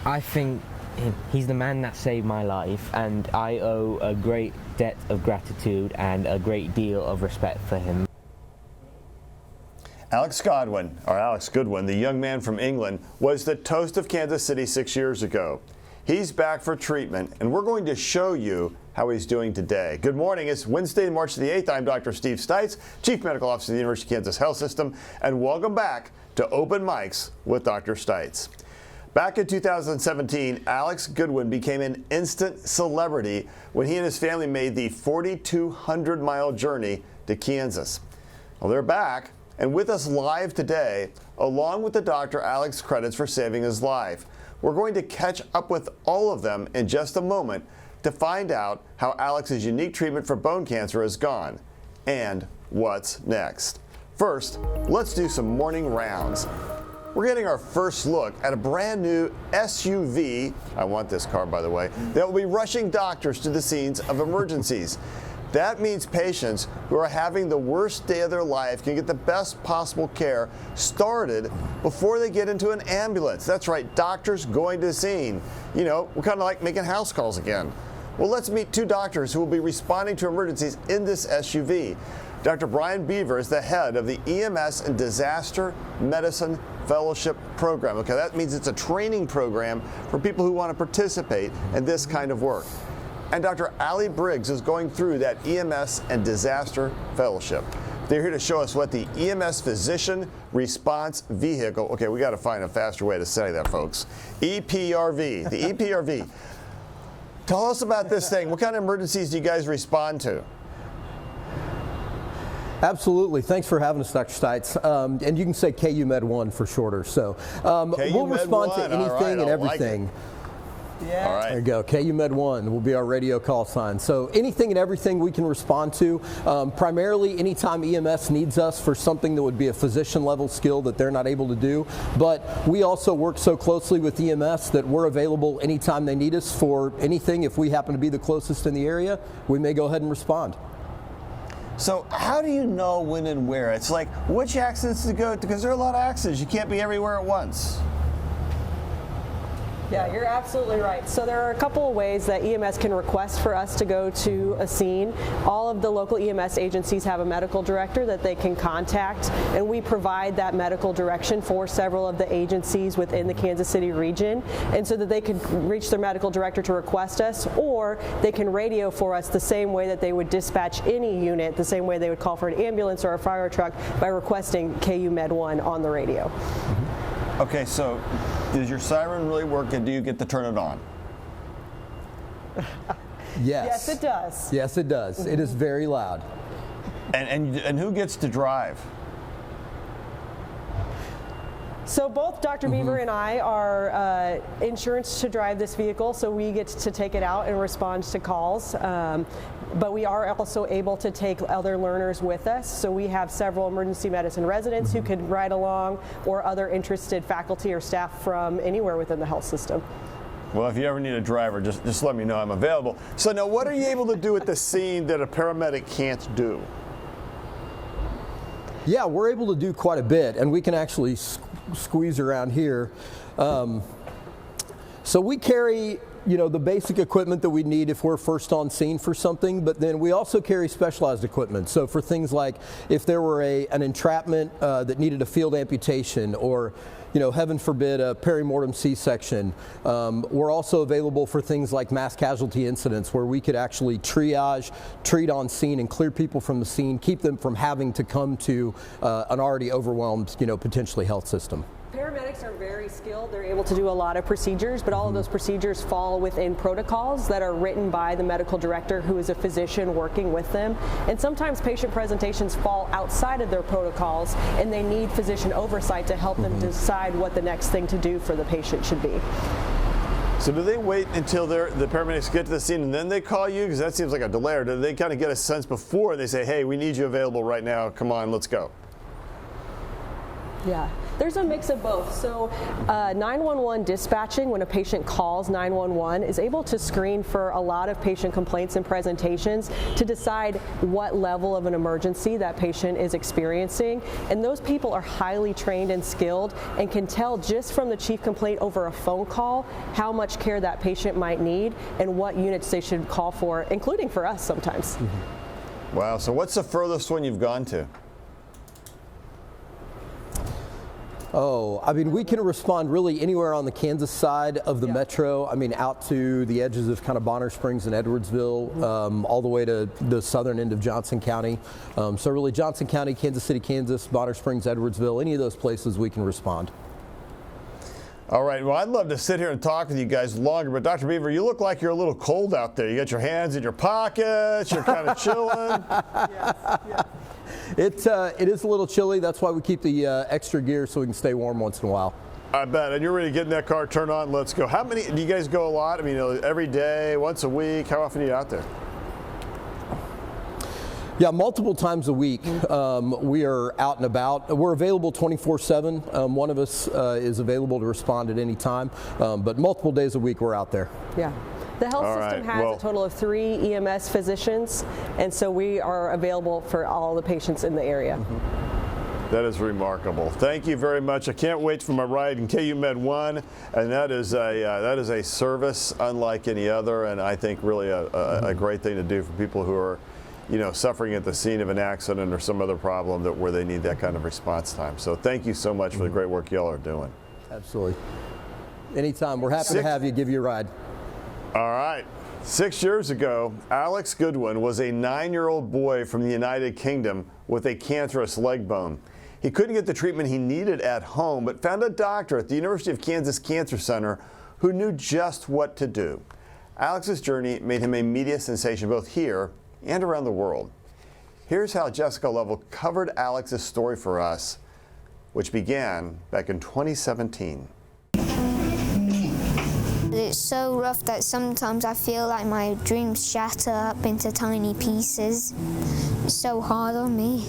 I think he's the man that saved my life, and I owe a great debt of gratitude and a great deal of respect for him. Alex Goodwin, the young man from England, was the toast of Kansas City 6 years ago. He's back for treatment, and we're going to show you how he's doing today. Good morning. It's Wednesday, March the 8th. I'm Dr. Steve Stites, Chief Medical Officer of the University of Kansas Health System, and welcome back to Open Mics with Dr. Stites. Back in 2017, Alex Goodwin became an instant celebrity when he and his family made the 4,200-mile journey to Kansas. Well, they're back and with us live today, along with the doctor Alex credits for saving his life. We're going to catch up with all of them in just a moment to find out how Alex's unique treatment for bone cancer has gone and what's next. First, let's do some morning rounds. We're getting our first look at a brand new SUV, I want this car by the way, that will be rushing doctors to the scenes of emergencies. That means patients who are having the worst day of their life can get the best possible care started before they get into an ambulance. That's right, doctors going to the scene. You know, we're kind of like making house calls again. Well, let's meet two doctors who will be responding to emergencies in this SUV. Dr. Bryan Beaver is the head of the EMS and Disaster Medicine Fellowship Program. Okay, that means it's a training program for people who want to participate in this kind of work. And Dr. Briggs is going through that EMS and Disaster Fellowship. They're here to show us what the EMS Physician Response Vehicle, okay, we got to find a faster way to say that, folks. EPRV, the EPRV. Tell us about this thing. What kind of emergencies do you guys respond to? Absolutely. Thanks for having us, Dr. Stites. And you can say KU Med 1 for shorter. So we'll respond to anything and everything. Like yeah. All right. There you go. KU Med 1 will be our radio call sign. So anything and everything we can respond to. Primarily anytime EMS needs us for something that would be a physician level skill that they're not able to do. But we also work so closely with EMS that we're available anytime they need us for anything. If we happen to be the closest in the area, we may go ahead and respond. So how do you know when and where? It's like which accidents to go to, because there are a lot of accidents. You can't be everywhere at once. Yeah, you're absolutely right. So there are a couple of ways that EMS can request for us to go to a scene. All of the local EMS agencies have a medical director that they can contact, and we provide that medical direction for several of the agencies within the Kansas City region, and so that they can reach their medical director to request us, or they can radio for us the same way that they would dispatch any unit, the same way they would call for an ambulance or a fire truck by requesting KU Med 1 on the radio. Okay, so does your siren really work, and do you get to turn it on? Yes. Yes, it does. Yes, it does. It is very loud. And who gets to drive? So both Dr. Beaver and I are insurance to drive this vehicle, so we get to take it out and respond to calls. But we are also able to take other learners with us. So we have several emergency medicine residents who could ride along, or other interested faculty or staff from anywhere within the health system. Well, if you ever need a driver, just let me know. I'm available. So now what are you able to do at the scene that a paramedic can't do? Yeah, we're able to do quite a bit, and we can actually squeeze around here. So we carry, you know, the basic equipment that we need if we're first on scene for something, but then we also carry specialized equipment. So for things like if there were an entrapment that needed a field amputation, or, you know, heaven forbid, a perimortem C-section, we're also available for things like mass casualty incidents, where we could actually triage, treat on scene, and clear people from the scene, keep them from having to come to an already overwhelmed, you know, potentially health system. Paramedics are very skilled. They're able to do a lot of procedures, but all of those procedures fall within protocols that are written by the medical director, who is a physician working with them. And sometimes patient presentations fall outside of their protocols, and they need physician oversight to help them decide what the next thing to do for the patient should be. So do they wait until the paramedics get to the scene and then they call you? Because that seems like a delay. Or do they kind of get a sense before and they say, hey, we need you available right now, come on, let's go? Yeah. There's a mix of both. So 911 dispatching, when a patient calls 911, is able to screen for a lot of patient complaints and presentations to decide what level of an emergency that patient is experiencing. And those people are highly trained and skilled and can tell just from the chief complaint over a phone call how much care that patient might need and what units they should call for, including for us sometimes. Wow, so what's the furthest one you've gone to? Oh, I mean, we can respond really anywhere on the Kansas side of the metro. I mean, out to the edges of kind of Bonner Springs and Edwardsville, all the way to the southern end of Johnson County. So really Johnson County, Kansas City, Kansas, Bonner Springs, Edwardsville, any of those places we can respond. All right, well, I'd love to sit here and talk with you guys longer, but Dr. Beaver, you look like you're a little cold out there. You got your hands in your pockets, you're kind of chilling. Yes. It is a little chilly. That's why we keep the extra gear so we can stay warm once in a while. I bet. And you're ready to get in that car, turn on, let's go. How many, do you guys go a lot? I mean, every day, once a week? How often are you out there? Yeah, multiple times a week. We are out and about. We're available 24/7. One of us is available to respond at any time, but multiple days a week we're out there. Yeah. The health system has a total of 3 EMS physicians, and so we are available for all the patients in the area. That is remarkable. Thank you very much. I can't wait for my ride in KU Med 1, and that is a service unlike any other, and I think really a great thing to do for people who are, suffering at the scene of an accident or some other problem where they need that kind of response time. So thank you so much for the great work y'all are doing. Absolutely. Anytime. We're happy to have you, give you a ride. All right. 6 years ago, Alex Goodwin was a 9-year-old boy from the United Kingdom with a cancerous leg bone. He couldn't get the treatment he needed at home, but found a doctor at the University of Kansas Cancer Center who knew just what to do. Alex's journey made him a media sensation both here and around the world. Here's how Jessica Lovell covered Alex's story for us, which began back in 2017. It's so rough that sometimes I feel like my dreams shatter up into tiny pieces. It's so hard on me.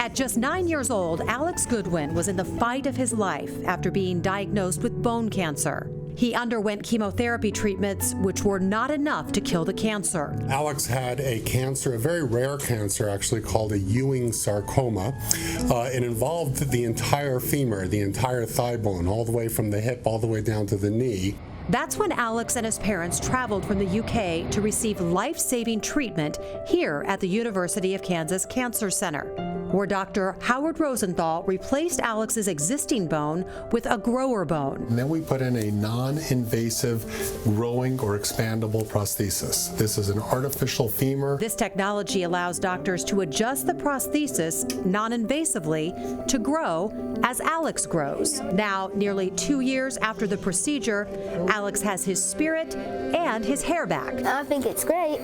At just 9 years old, Alex Goodwin was in the fight of his life after being diagnosed with bone cancer. He underwent chemotherapy treatments, which were not enough to kill the cancer. Alex had a cancer, a very rare cancer actually, called a Ewing sarcoma. It involved the entire femur, the entire thigh bone, all the way from the hip all the way down to the knee. That's when Alex and his parents traveled from the UK to receive life-saving treatment here at the University of Kansas Cancer Center, where Dr. Howard Rosenthal replaced Alex's existing bone with a grower bone. And then we put in a non-invasive growing or expandable prosthesis. This is an artificial femur. This technology allows doctors to adjust the prosthesis non-invasively to grow as Alex grows. Now, nearly 2 years after the procedure, Alex has his spirit and his hair back. I think it's great.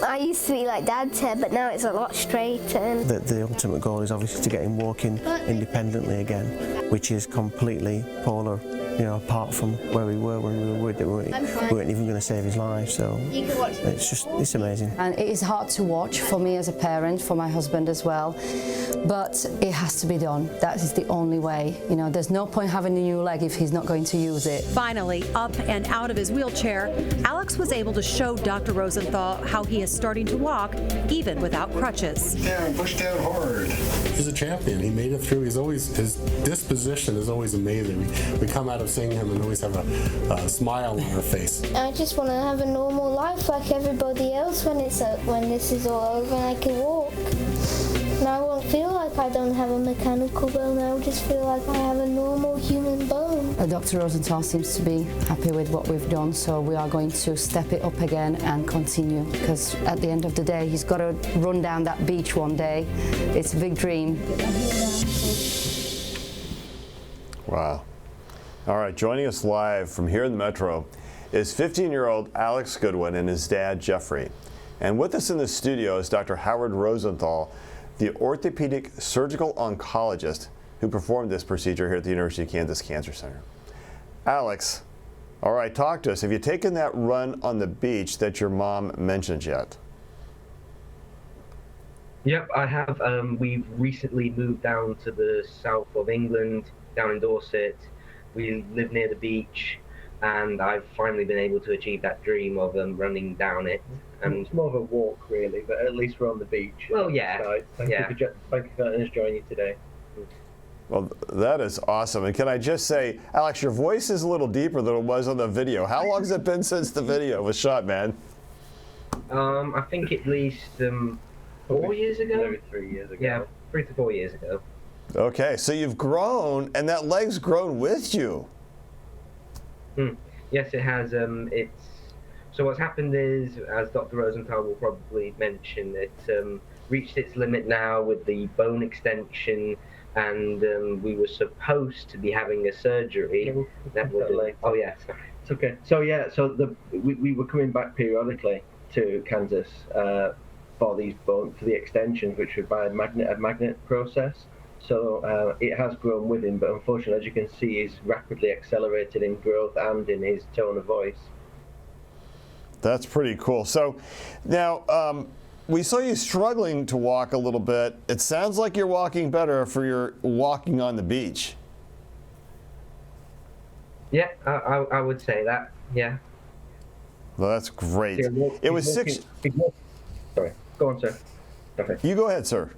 I used to be like Dad's hair, but now it's a lot straighter. The ultimate goal is obviously to get him walking independently again, which is completely polar, apart from where we were when we were worried that we weren't even going to save his life. So it's amazing. And it is hard to watch for me as a parent, for my husband as well, but it has to be done. That is the only way. There's no point having a new leg if he's not going to use it. Finally, up and out of his wheelchair, Alex was able to show Dr. Rosenthal how he is starting to walk even without crutches. Down, push down hard. He's a champion. He made it through. His disposition is always amazing. We come out of seeing him and always have a smile on our face. I just want to have a normal life like everybody else when this is all over and I can walk. And I won't feel like I don't have a mechanical bone. I'll just feel like I have a normal human bone. Dr. Rosenthal seems to be happy with what we've done, so we are going to step it up again and continue, because at the end of the day, he's got to run down that beach one day. It's a big dream. Wow. All right, joining us live from here in the Metro is 15-year-old Alex Goodwin and his dad, Jeffrey. And with us in the studio is Dr. Howard Rosenthal, the orthopedic surgical oncologist who performed this procedure here at the University of Kansas Cancer Center. Alex, all right, talk to us. Have you taken that run on the beach that your mom mentioned yet? Yep, I have. We've recently moved down to the south of England, down in Dorset. We live near the beach, and I've finally been able to achieve that dream of running down it. And it's more of a walk, really, but at least we're on the beach. Well, yeah. Thank you for letting us join you today. Well, that is awesome. And can I just say, Alex, your voice is a little deeper than it was on the video. How long has it been since the video was shot, man? I think at least 4 years ago. Maybe 3 years ago. Yeah, 3 to 4 years ago. Okay, so you've grown, and that leg's grown with you. Yes, it has. So what's happened is, as Dr. Rosenthal will probably mention, it's reached its limit now with the bone extension, and we were supposed to be having a surgery. Oh yeah, sorry. It's okay. So yeah, we were coming back periodically to Kansas for the extensions, which were by a magnet process. So it has grown with him, but unfortunately, as you can see, he's rapidly accelerated in growth and in his tone of voice. That's pretty cool. So now we saw you struggling to walk a little bit. It sounds like you're walking better for your walking on the beach. Yeah, I would say that. Yeah. Well, that's great. It was 6. Sorry, go on, sir. Okay. You go ahead, sir.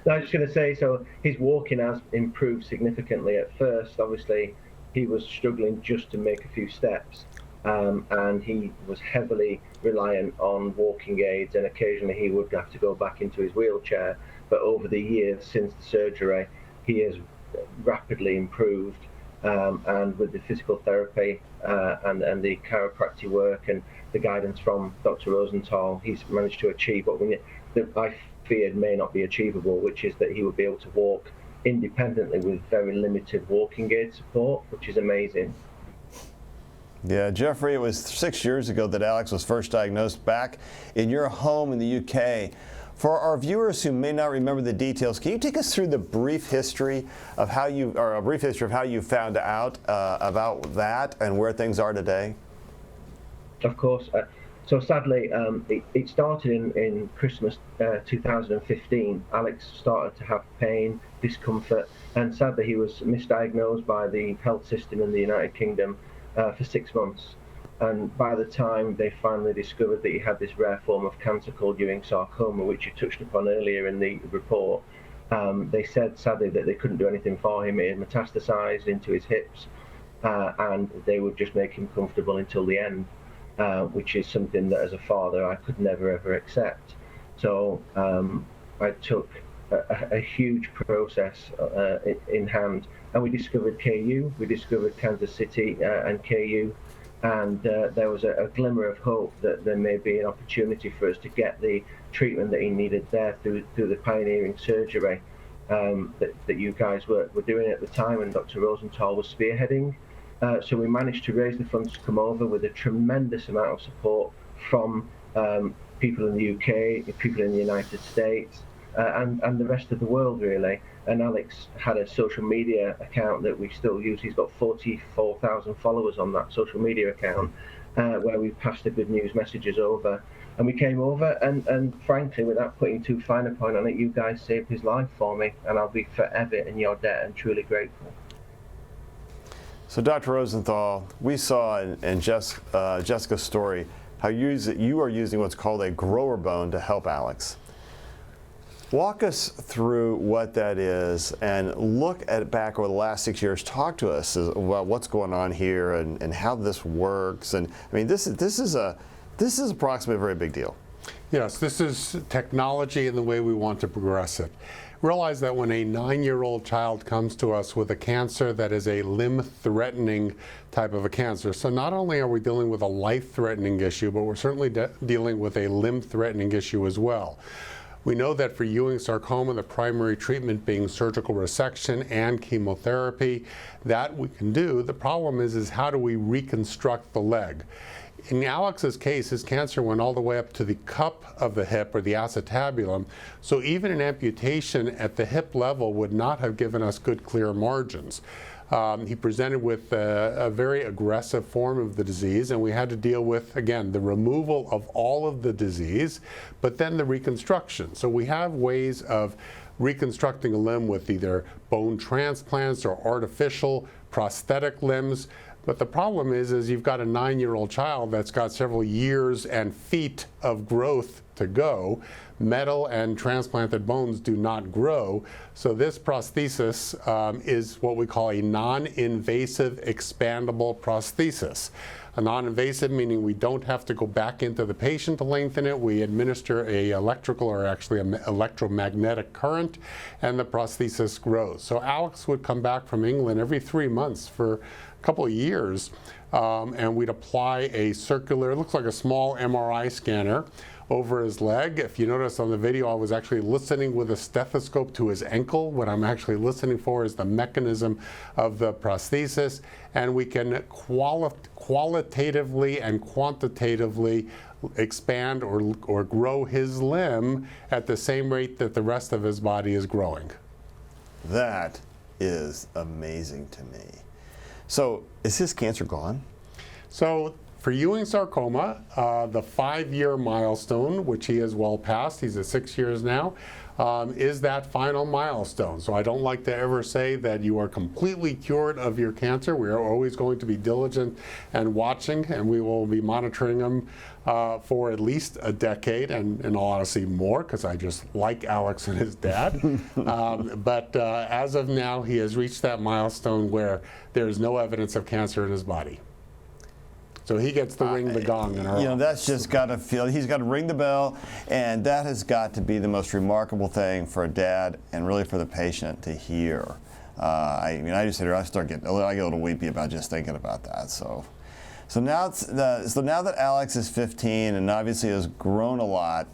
No, I was just going to say, so his walking has improved significantly. At first, obviously, he was struggling just to make a few steps, and he was heavily reliant on walking aids, and occasionally he would have to go back into his wheelchair. But over the years since the surgery, he has rapidly improved, and with the physical therapy and the chiropractic work and the guidance from Dr. Rosenthal, he's managed to achieve what I feared may not be achievable, which is that he would be able to walk independently with very limited walking aid support, which is amazing. Yeah, Jeffrey, it was 6 years ago that Alex was first diagnosed back in your home in the UK. For our viewers who may not remember the details, can you take us through the brief history of how you found out about that and where things are today? Of course. So sadly, it started in Christmas 2015. Alex started to have pain, discomfort, and sadly he was misdiagnosed by the health system in the United Kingdom for 6 months. And by the time they finally discovered that he had this rare form of cancer called Ewing sarcoma, which you touched upon earlier in the report, they said sadly that they couldn't do anything for him. It had metastasized into his hips, and they would just make him comfortable until the end. Which is something that as a father I could never ever accept. So I took a huge process in hand, and we discovered KU, we discovered Kansas City and KU, and there was a glimmer of hope that there may be an opportunity for us to get the treatment that he needed there through the pioneering surgery that you guys were doing at the time, and Dr. Rosenthal was spearheading. So we managed to raise the funds to come over with a tremendous amount of support from people in the UK, people in the United States, and the rest of the world, really. And Alex had a social media account that we still use. He's got 44,000 followers on that social media account, where we passed the good news messages over. And we came over, and frankly, without putting too fine a point on it, you guys saved his life for me, and I'll be forever in your debt and truly grateful. So, Dr. Rosenthal, we saw in Jessica's story how you are using what's called a grower bone to help Alex. Walk us through what that is and look at back over the last 6 years. Talk to us about what's going on here and how this works. And I mean, this is approximately a very big deal. Yes, this is technology and the way we want to progress it. Realize that when a 9-year-old child comes to us with a cancer that is a limb-threatening type of a cancer, so not only are we dealing with a life-threatening issue, but we're certainly dealing with a limb-threatening issue as well. We know that for Ewing sarcoma, the primary treatment being surgical resection and chemotherapy, that we can do. The problem is how do we reconstruct the leg? In Alex's case, his cancer went all the way up to the cup of the hip, or the acetabulum, so even an amputation at the hip level would not have given us good, clear margins. He presented with a very aggressive form of the disease, and we had to deal with, again, the removal of all of the disease, but then the reconstruction. So we have ways of reconstructing a limb with either bone transplants or artificial prosthetic limbs. But the problem is you've got a 9-year-old child that's got several years and feet of growth to go. Metal and transplanted bones do not grow. So this prosthesis is what we call a non-invasive expandable prosthesis. A non-invasive meaning we don't have to go back into the patient to lengthen it. We administer a electrical, or actually an electromagnetic current, and the prosthesis grows. So Alex would come back from England every 3 months for a couple of years, and we'd apply a circular, it looks like a small MRI scanner, over his leg. If you notice on the video, I was actually listening with a stethoscope to his ankle. What I'm actually listening for is the mechanism of the prosthesis, and we can qualitatively and quantitatively expand or grow his limb at the same rate that the rest of his body is growing. That is amazing to me. So is his cancer gone? So for Ewing sarcoma, the 5-year milestone, which he has well passed, he's at 6 years now, is that final milestone. So I don't like to ever say that you are completely cured of your cancer. We are always going to be diligent and watching, and we will be monitoring him for at least a decade, and in all honesty more, because I just like Alex and his dad. But as of now, he has reached that milestone where there is no evidence of cancer in his body. So he gets to ring the gong in our office. That's just got to feel, he's got to ring the bell, and that has got to be the most remarkable thing for a dad and really for the patient to hear. I mean, I just sit here, I get a little weepy about just thinking about that. So now that Alex is 15 and obviously has grown a lot,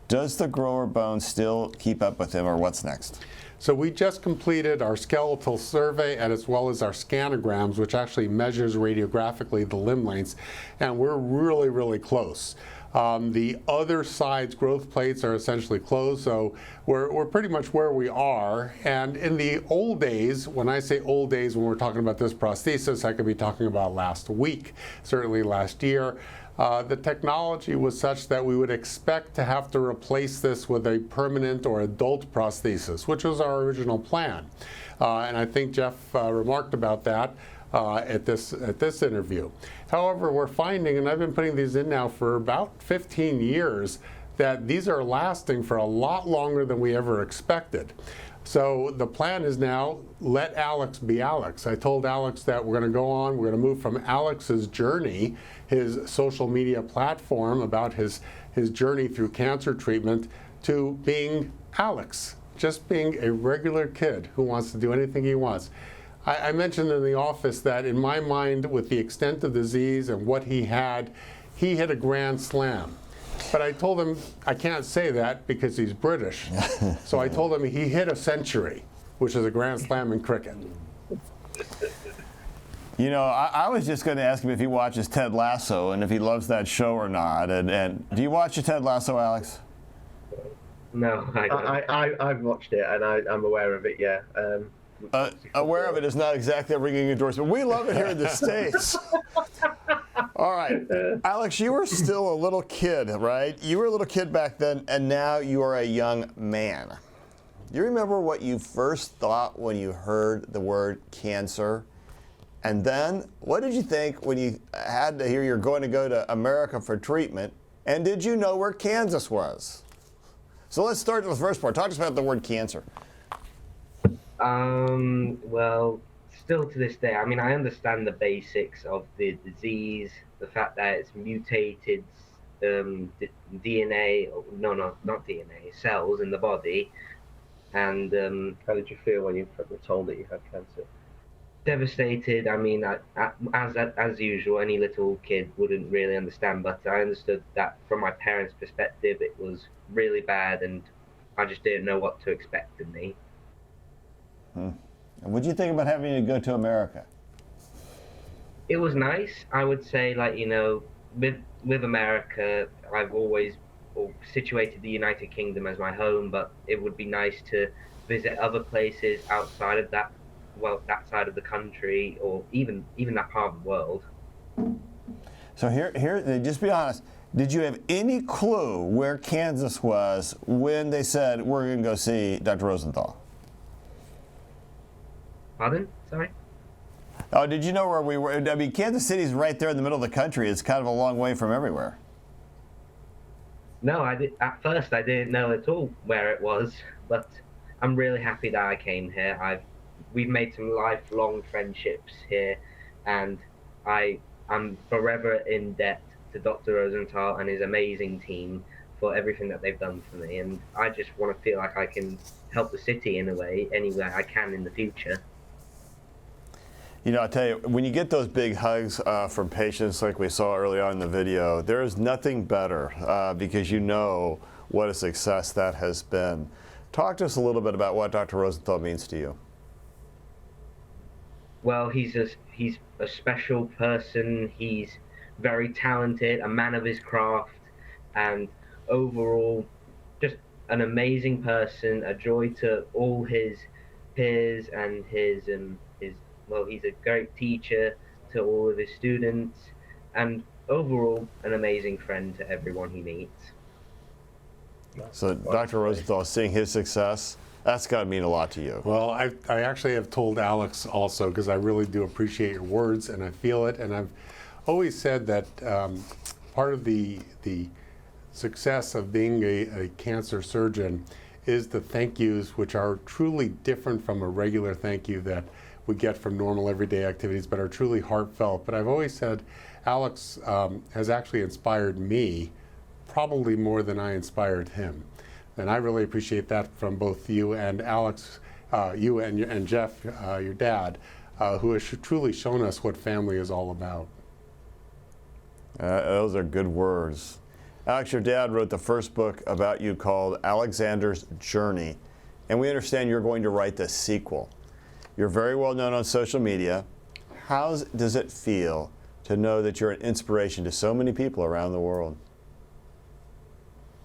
does the grower bone still keep up with him, or what's next? So we just completed our skeletal survey, and as well as our scanograms, which actually measures radiographically the limb lengths, and we're really, really close. The other side's growth plates are essentially closed, so we're pretty much where we are. And in the old days, when I say old days, when we're talking about this prosthesis, I could be talking about last week, certainly last year. The technology was such that we would expect to have to replace this with a permanent or adult prosthesis, which was our original plan. And I think Jeff remarked about that at this interview. However, we're finding, and I've been putting these in now for about 15 years, that these are lasting for a lot longer than we ever expected. So the plan is now, let Alex be Alex. I told Alex that we're going to go on, we're going to move from Alex's journey, his social media platform about his journey through cancer treatment, to being Alex, just being a regular kid who wants to do anything he wants. I mentioned in the office that in my mind, with the extent of disease and what he had, he hit a grand slam. But I told him I can't say that because he's British. So I told him he hit a century, which is a grand slam in cricket. You know, I was just going to ask him if he watches Ted Lasso and if he loves that show or not. And do you watch Ted Lasso, Alex? No, I don't. I've watched it, and I'm aware of it, yeah. Aware of it is not exactly a ringing endorsement. We love it here in the States. All right. Alex, you were still a little kid, right? You were a little kid back then, and now you are a young man. Do you remember what you first thought when you heard the word cancer? And then, what did you think when you had to hear you're going to go to America for treatment? And did you know where Kansas was? So let's start with the first part. Talk to us about the word cancer. Well, still to this day, I mean, I understand the basics of the disease, the fact that it's mutated DNA, not DNA, cells in the body. And how did you feel when you were told that you had cancer? Devastated. I mean, as usual, any little kid wouldn't really understand, but I understood that from my parents' perspective, it was really bad, and I just didn't know what to expect of me. And what did you think about having to go to America? It was nice. I would say, like, you know, with America, I've always situated the United Kingdom as my home, but it would be nice to visit other places outside of that that side of the country, or even that part of the world. So here, just be honest. Did you have any clue where Kansas was when they said we're going to go see Dr. Rosenthal? Pardon? Sorry? Oh, did you know where we were? I mean, Kansas City's right there in the middle of the country. It's kind of a long way from everywhere. No, at first I didn't know at all where it was, but I'm really happy that I came here. We've made some lifelong friendships here, and I'm forever in debt to Dr. Rosenthal and his amazing team for everything that they've done for me, and I just want to feel like I can help the city in a way, any way I can in the future. You know, I'll tell you, when you get those big hugs from patients like we saw early on in the video, there is nothing better because you know what a success that has been. Talk to us a little bit about what Dr. Rosenthal means to you. Well, he's a special person. He's very talented, a man of his craft, and overall just an amazing person, a joy to all his peers and he's a great teacher to all of his students, and overall an amazing friend to everyone he meets. So Dr. Rosenthal, seeing his success, that's got to mean a lot to you. Well, I actually have told Alex also, because I really do appreciate your words and I feel it, and I've always said that part of the success of being a cancer surgeon is the thank yous, which are truly different from a regular thank you that we get from normal everyday activities, but are truly heartfelt. But I've always said Alex has actually inspired me probably more than I inspired him. And I really appreciate that from both you and Alex, you and Jeff, your dad, who has truly shown us what family is all about. Those are good words. Alex, your dad wrote the first book about you called Alexander's Journey, and we understand you're going to write the sequel. You're very well known on social media. How does it feel to know that you're an inspiration to so many people around the world?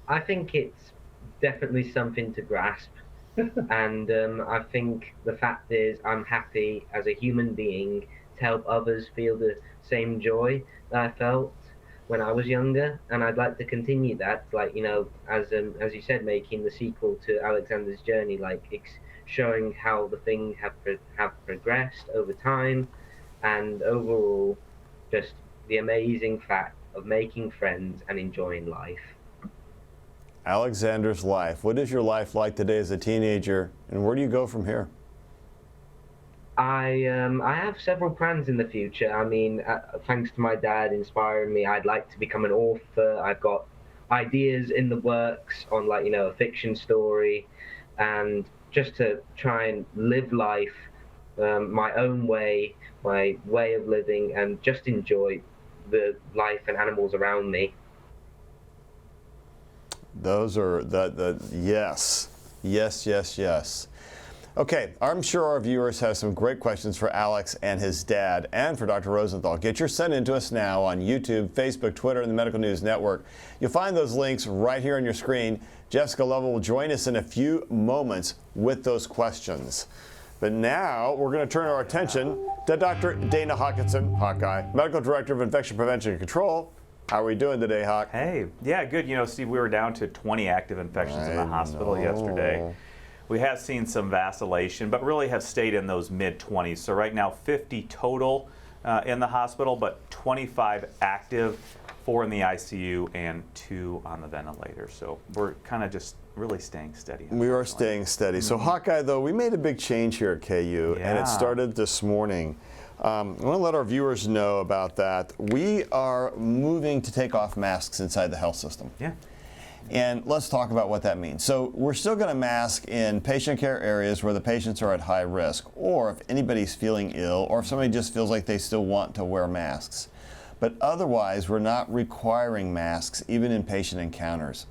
I think it's definitely something to grasp. And I think the fact is I'm happy as a human being to help others feel the same joy that I felt when I was younger, and I'd like to continue that, like, you know, as you said, making the sequel to Alexander's Journey, like showing how the things have progressed over time, and overall just the amazing fact of making friends and enjoying life. Alexander's life. What is your life like today as a teenager, and where do you go from here? I have several plans in the future. I mean, thanks to my dad inspiring me, I'd like to become an author. I've got ideas in the works on, like, you know, a fiction story, and just to try and live life my own way, my way of living, and just enjoy the life and animals around me. Those are yes. Okay, I'm sure our viewers have some great questions for Alex and his dad and for Dr. Rosenthal. Get your sent in to us now on YouTube, Facebook, Twitter, and the Medical News Network. You'll find those links right here on your screen. Jessica Lovell will join us in a few moments with those questions. But now we're going to turn our attention to Dr. Dana Hawkinson, Hawkeye, Medical Director of Infection Prevention and Control. How are we doing today, Hawk? Hey, yeah, good. You know, Steve, we were down to 20 active infections in the hospital yesterday. We have seen some vacillation, but really have stayed in those mid-20s. So right now, 50 total in the hospital, but 25 active, 4 in the ICU, and 2 on the ventilator. So we're kind of just really staying steady. We are staying steady. So Hawkeye, though, we made a big change here at KU, and it started this morning. I want to let our viewers know about that. We are moving to take off masks inside the health system. Yeah. And let's talk about what that means. So we're still going to mask in patient care areas where the patients are at high risk, or if anybody's feeling ill, or if somebody just feels like they still want to wear masks. But otherwise, we're not requiring masks, even in patient encounters.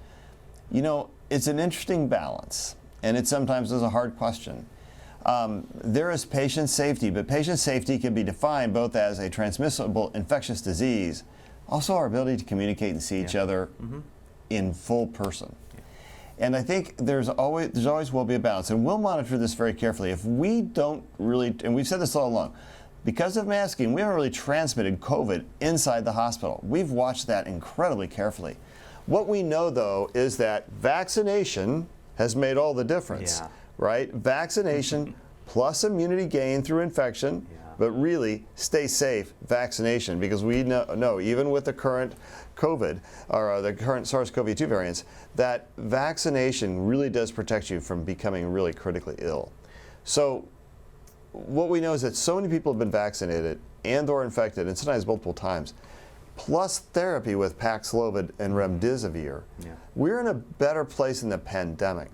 You know, it's an interesting balance, and it sometimes is a hard question. There is patient safety, but patient safety can be defined both as a transmissible infectious disease, also our ability to communicate and see each other in full person. And I think there's always will be a balance, and we'll monitor this very carefully. If we don't really, and we've said this all along, because of masking, we haven't really transmitted COVID inside the hospital. We've watched that incredibly carefully. What we know, though, is that vaccination has made all the difference, right? Vaccination plus immunity gain through infection, but really stay safe, vaccination, because we know even with the current COVID, or the current SARS-CoV-2 variants, that vaccination really does protect you from becoming really critically ill. So what we know is that so many people have been vaccinated and or infected, and sometimes multiple times, plus therapy with Paxlovid and Remdesivir. We're in a better place in the pandemic.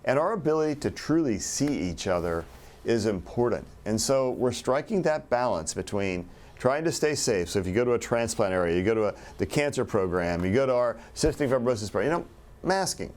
And our ability to truly see each other is important. And so we're striking that balance between trying to stay safe. So if you go to a transplant area, you go to the cancer program, you go to our cystic fibrosis program, masking.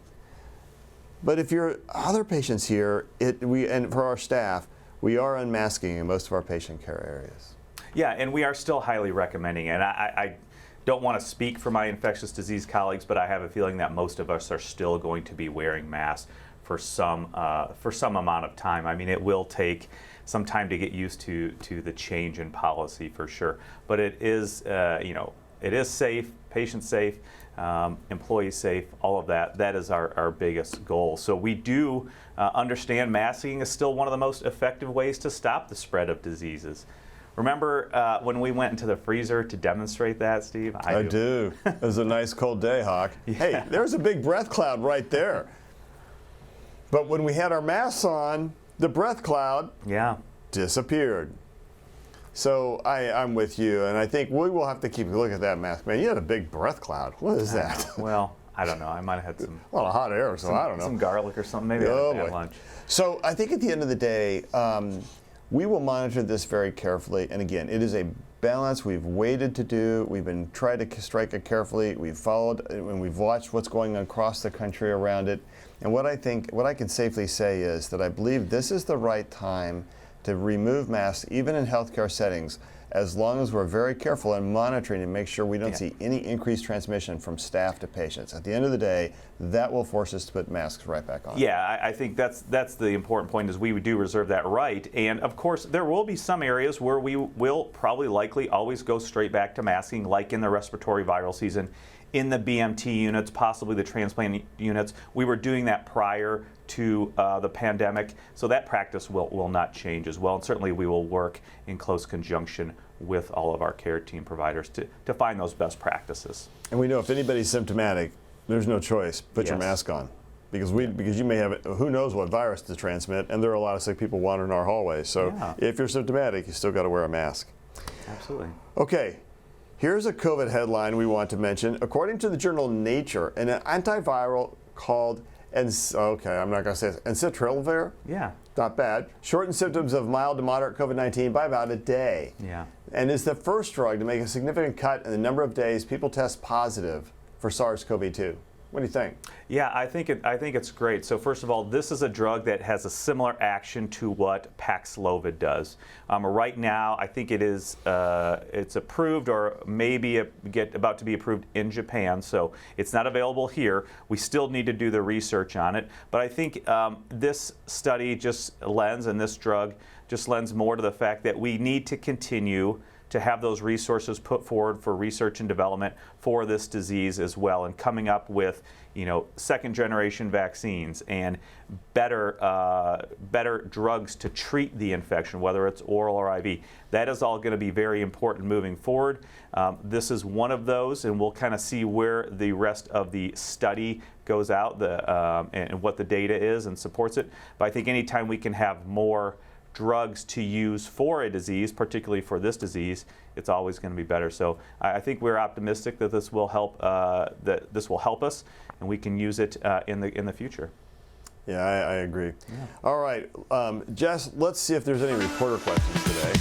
But if you're other patients here, and for our staff, we are unmasking in most of our patient care areas. Yeah, and we are still highly recommending it. And I don't want to speak for my infectious disease colleagues, but I have a feeling that most of us are still going to be wearing masks for some amount of time. I mean, it will take some time to get used to the change in policy for sure. But it is, it is safe, patient safe, employee safe, all of that. That is our biggest goal. So we do understand masking is still one of the most effective ways to stop the spread of diseases. Remember when we went into the freezer to demonstrate that, Steve? I do. It was a nice cold day, Hawk. Hey, there's a big breath cloud right there. But when we had our masks on, the breath cloud disappeared. So I'm with you, and I think we will have to keep a look at that mask. Man, you had a big breath cloud. What is that? Well, I don't know. I might have had some a lot of hot air, so I don't know. Some garlic or something. Maybe I had lunch. So I think at the end of the day, we will monitor this very carefully. And again, it is a balance we've waited to do. We've been trying to strike it carefully. We've followed and we've watched what's going on across the country around it. And what I can safely say is that I believe this is the right time to remove masks, even in healthcare settings, as long as we're very careful in monitoring and make sure we don't see any increased transmission from staff to patients. At the end of the day, that will force us to put masks right back on. Yeah, I think that's the important point, is we do reserve that right. And of course, there will be some areas where we will probably likely always go straight back to masking, like in the respiratory viral season, in the BMT units, possibly the transplant units. We were doing that prior to the pandemic, so that practice will not change as well. And certainly we will work in close conjunction with all of our care team providers to find those best practices. And we know if anybody's symptomatic, there's no choice. Put your mask on. Because you may have, who knows what virus to transmit, and there are a lot of sick people wandering our hallways. So if you're symptomatic, you still got to wear a mask. Absolutely. Okay. Here's a COVID headline we want to mention. According to the journal Nature, an antiviral called, I'm not going to say it, ensitrelvir? Yeah. Not bad. Shortened symptoms of mild to moderate COVID-19 by about a day. Yeah. And is the first drug to make a significant cut in the number of days people test positive for SARS-CoV-2. What do you think? Yeah, I think it's great. So first of all, this is a drug that has a similar action to what Paxlovid does. Right now, I think it's approved or maybe about to be approved in Japan. So it's not available here. We still need to do the research on it. But I think this study and this drug just lends more to the fact that we need to continue to have those resources put forward for research and development for this disease as well, and coming up with, second generation vaccines and better drugs to treat the infection, whether it's oral or IV. That is all going to be very important moving forward. This is one of those, and we'll kind of see where the rest of the study goes out, and what the data is and supports it. But I think anytime we can have more drugs to use for a disease, particularly for this disease, it's always going to be better. So I think we're optimistic that this will help. That this will help us, and we can use it in the future. Yeah, I agree. Yeah. All right, Jess, let's see if there's any reporter questions today.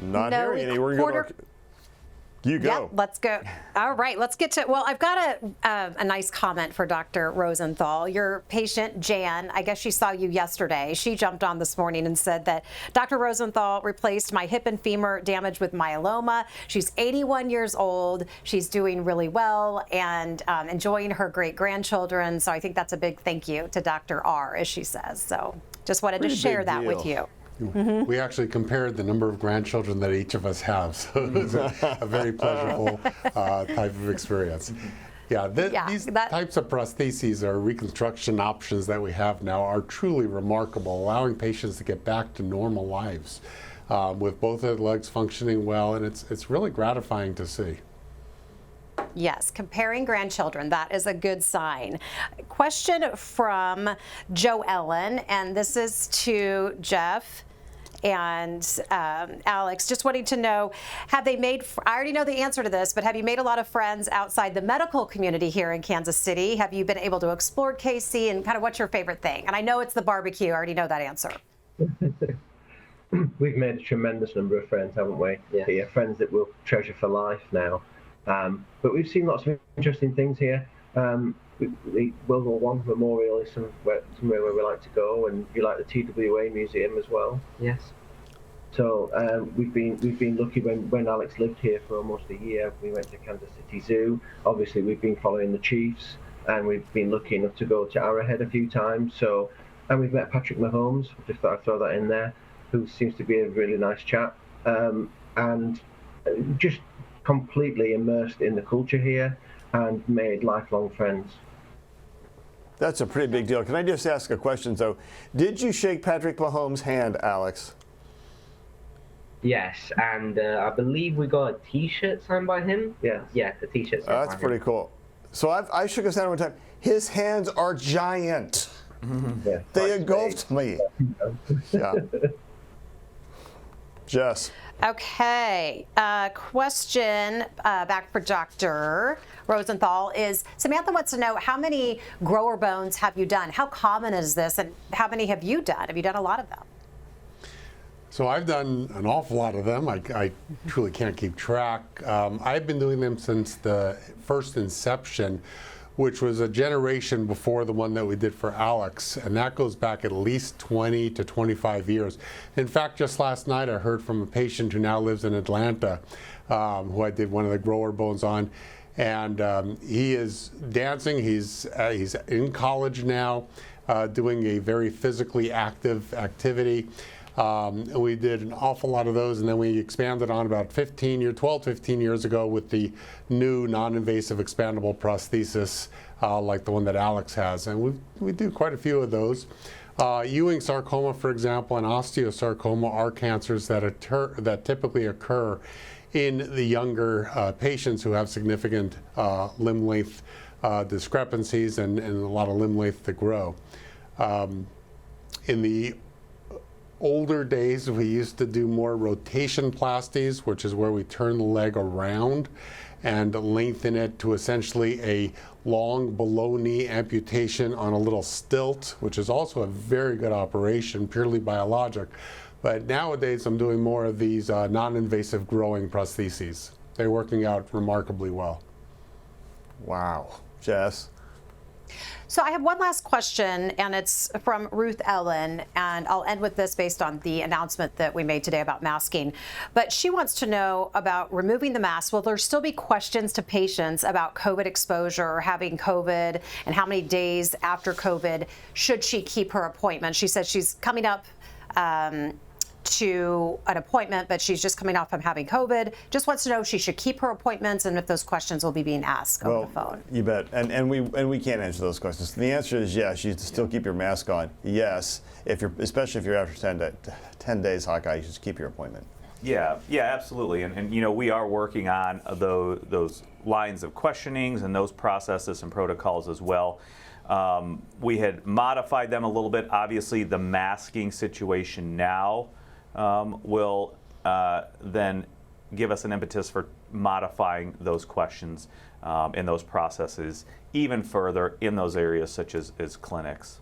Not hearing any. We're going to You go. Yep, let's go. All right, let's get to, well, I've got a nice comment for Dr. Rosenthal. Your patient, Jan, I guess she saw you yesterday. She jumped on this morning and said that Dr. Rosenthal replaced my hip and femur damage with myeloma. She's 81 years old. She's doing really well and enjoying her great-grandchildren. So I think that's a big thank you to Dr. R, as she says. So just wanted to share that with you. Mm-hmm. We actually compared the number of grandchildren that each of us have, so it was a very pleasurable type of experience. Yeah, these types of prostheses or reconstruction options that we have now are truly remarkable, allowing patients to get back to normal lives with both their legs functioning well, and it's really gratifying to see. Yes, comparing grandchildren, that is a good sign. Question from Joe Ellen, and this is to Jeff and Alex, just wanting to know, have they made, I already know the answer to this, but have you made a lot of friends outside the medical community here in Kansas City? Have you been able to explore KC, and kind of what's your favorite thing? And I know it's the barbecue, I already know that answer. We've made a tremendous number of friends, haven't we? Yeah. Here, friends that we'll treasure for life now. But we've seen lots of interesting things here. The World War I Memorial is somewhere where we like to go, and you like the TWA Museum as well. Yes. So we've been lucky when Alex lived here for almost a year. We went to Kansas City Zoo. Obviously, we've been following the Chiefs, and we've been lucky enough to go to Arrowhead a few times. So, and we've met Patrick Mahomes. Just thought I'd throw that in there, who seems to be a really nice chap, and just completely immersed in the culture here and made lifelong friends. That's a pretty big deal. Can I just ask a question, though? Did you shake Patrick Mahomes' hand, Alex? Yes, and I believe we got a T-shirt signed by him. Yeah. Yeah, a T-shirt signed by him. That's pretty cool. So I shook his hand one time. His hands are giant. Mm-hmm. Yeah, they engulfed me. Yeah. Jess. Okay, question back for Dr. Rosenthal is, Samantha wants to know, how many grower bones have you done? How common is this, and how many have you done? Have you done a lot of them? So I've done an awful lot of them. I truly can't keep track. I've been doing them since the first inception, which was a generation before the one that we did for Alex, and that goes back at least 20 to 25 years. In fact, just last night I heard from a patient who now lives in Atlanta, who I did one of the grower bones on, and he is dancing. He's in college now, doing a very physically active activity. We did an awful lot of those, and then we expanded on about 12, 15 years ago with the new non-invasive expandable prosthesis, like the one that Alex has. And we do quite a few of those. Ewing sarcoma, for example, and osteosarcoma are cancers that typically occur in the younger patients who have significant limb length discrepancies and a lot of limb length to grow. In the older days, we used to do more rotation plasties, which is where we turn the leg around and lengthen it to essentially a long below knee amputation on a little stilt, which is also a very good operation, purely biologic. But nowadays, I'm doing more of these non-invasive growing prostheses. They're working out remarkably well. Wow. Jess? So I have one last question, and it's from Ruth Ellen, and I'll end with this based on the announcement that we made today about masking. But she wants to know about removing the mask. Will there still be questions to patients about COVID exposure or having COVID, and how many days after COVID should she keep her appointment? She says she's coming up to an appointment, but she's just coming off from having COVID. Just wants to know if she should keep her appointments and if those questions will be being asked over the phone. You bet. And we can't answer those questions. The answer is yes. You should still keep your mask on. Yes, especially if you're after 10 days Hawkeye, you should keep your appointment. Yeah, absolutely. And you know, we are working on those lines of questionings and those processes and protocols as well. We had modified them a little bit. Obviously, the masking situation now will then give us an impetus for modifying those questions and those processes even further in those areas such as clinics.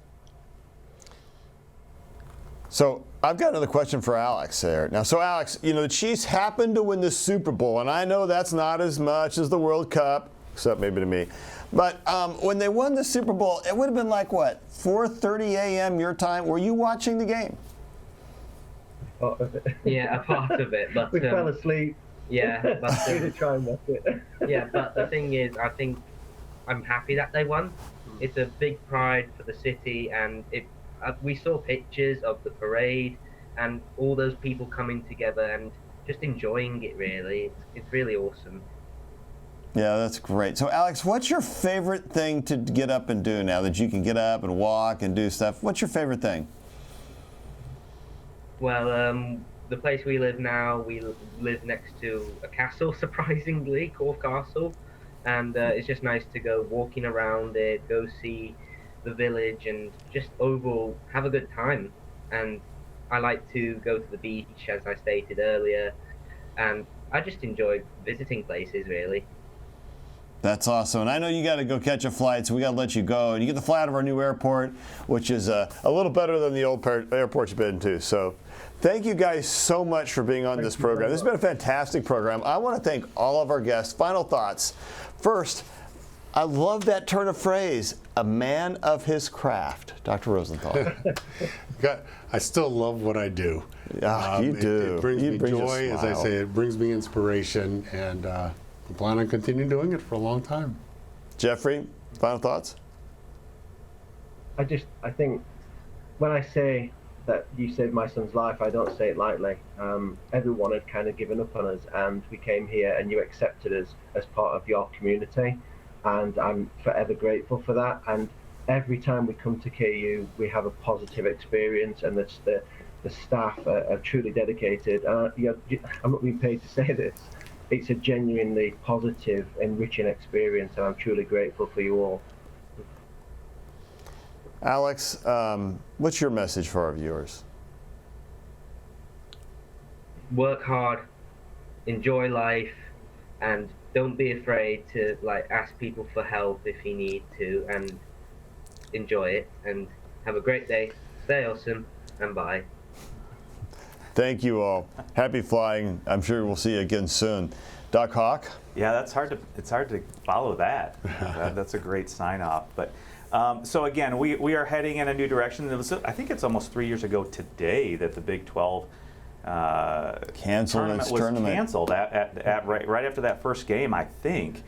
So I've got another question for Alex there. Now, so Alex, you know, the Chiefs happened to win the Super Bowl, and I know that's not as much as the World Cup, except maybe to me. But when they won the Super Bowl, it would have been like, what, 4:30 a.m. your time? Were you watching the game? Yeah, a part of it. But we fell asleep. Yeah, but we try and watch it. yeah, but the thing is, I think I'm happy that they won. It's a big pride for the city, and we saw pictures of the parade and all those people coming together and just enjoying it. Really, it's really awesome. Yeah, that's great. So, Alex, what's your favorite thing to get up and do now that you can get up and walk and do stuff? What's your favorite thing? Well, the place we live now, we live next to a castle, surprisingly, Corfe Castle. And it's just nice to go walking around it, go see the village, and just overall have a good time. And I like to go to the beach, as I stated earlier, and I just enjoy visiting places, really. That's awesome. And I know you got to go catch a flight, so we got to let you go. And you get to fly out of our new airport, which is a little better than the old airport you've been to. So thank you guys so much for being on this program. This has been a fantastic program. I want to thank all of our guests. Final thoughts. First, I love that turn of phrase, a man of his craft. Dr. Rosenthal. I still love what I do. You do. It brings me joy, as I say, it brings me inspiration, and I plan on continuing doing it for a long time. Jeffrey, final thoughts? I think when I say that you saved my son's life, I don't say it lightly. Everyone had kind of given up on us, and we came here and you accepted us as part of your community, and I'm forever grateful for that. And every time we come to KU, we have a positive experience, and the staff are truly dedicated. I'm not being paid to say this. It's a genuinely positive, enriching experience, and I'm truly grateful for you all. Alex, what's your message for our viewers? Work hard, enjoy life, and don't be afraid to ask people for help if you need to, and enjoy it. And have a great day. Stay awesome, and bye. Thank you all. Happy flying. I'm sure we'll see you again soon. Doc Hawk? Yeah, it's hard to follow that. That's a great sign off. But so again, we are heading in a new direction. I think it's almost 3 years ago today that the Big 12 tournament was canceled right after that first game, I think.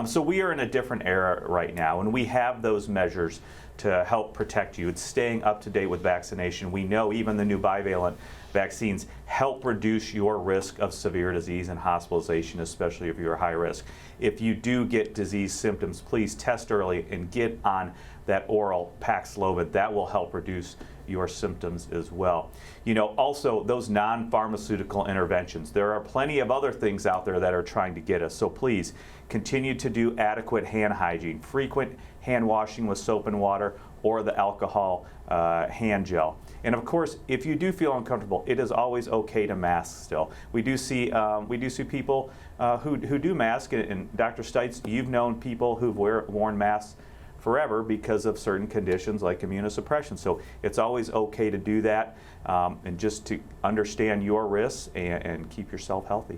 So we are in a different era right now, and we have those measures to help protect you. It's staying up to date with vaccination. We know even the new bivalent vaccines help reduce your risk of severe disease and hospitalization, especially if you're high risk. If you do get disease symptoms, please test early and get on that oral Paxlovid. That will help reduce your symptoms as well. You know, also those non-pharmaceutical interventions. There are plenty of other things out there that are trying to get us. So please continue to do adequate hand hygiene, frequent hand washing with soap and water, or the alcohol hand gel. And of course, if you do feel uncomfortable, it is always okay to mask still. We do see people who do mask, and Dr. Stites, you've known people who've worn masks forever because of certain conditions like immunosuppression. So it's always okay to do that, and just to understand your risks and keep yourself healthy.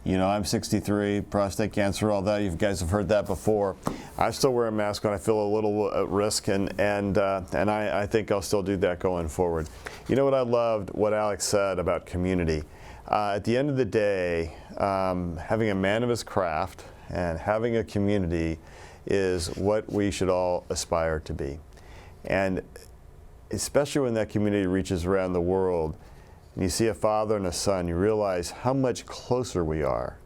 You know, I'm 63, prostate cancer, all that. You guys have heard that before. I still wear a mask when I feel a little at risk, and I think I'll still do that going forward. You know what I loved? What Alex said about community. At the end of the day, having a man of his craft and having a community is what we should all aspire to be. And especially when that community reaches around the world, and you see a father and a son, you realize how much closer we are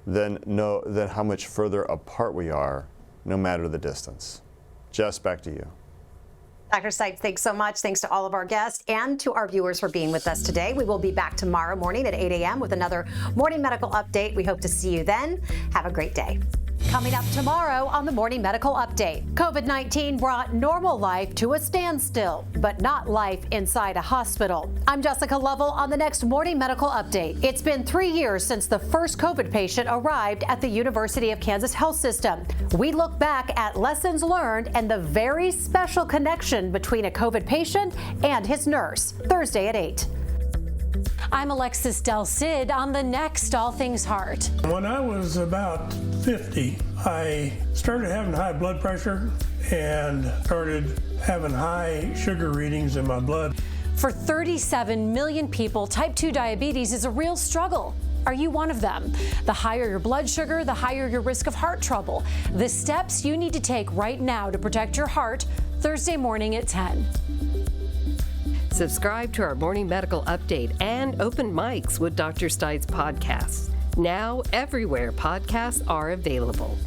than how much further apart we are, no matter the distance. Jess, back to you. Dr. Stites, thanks so much. Thanks to all of our guests and to our viewers for being with us today. We will be back tomorrow morning at 8 a.m. with another morning medical update. We hope to see you then. Have a great day. Coming up tomorrow on the Morning Medical Update. COVID-19 brought normal life to a standstill, but not life inside a hospital. I'm Jessica Lovell on the next Morning Medical Update. It's been 3 years since the first COVID patient arrived at the University of Kansas Health System. We look back at lessons learned and the very special connection between a COVID patient and his nurse. Thursday at 8. I'm Alexis Del Cid on the next All Things Heart. When I was about 50, I started having high blood pressure and started having high sugar readings in my blood. For 37 million people, type 2 diabetes is a real struggle. Are you one of them? The higher your blood sugar, the higher your risk of heart trouble. The steps you need to take right now to protect your heart, Thursday morning at 10. Subscribe to our Morning Medical Update and Open Mics with Dr. Stites podcasts. Now, everywhere podcasts are available.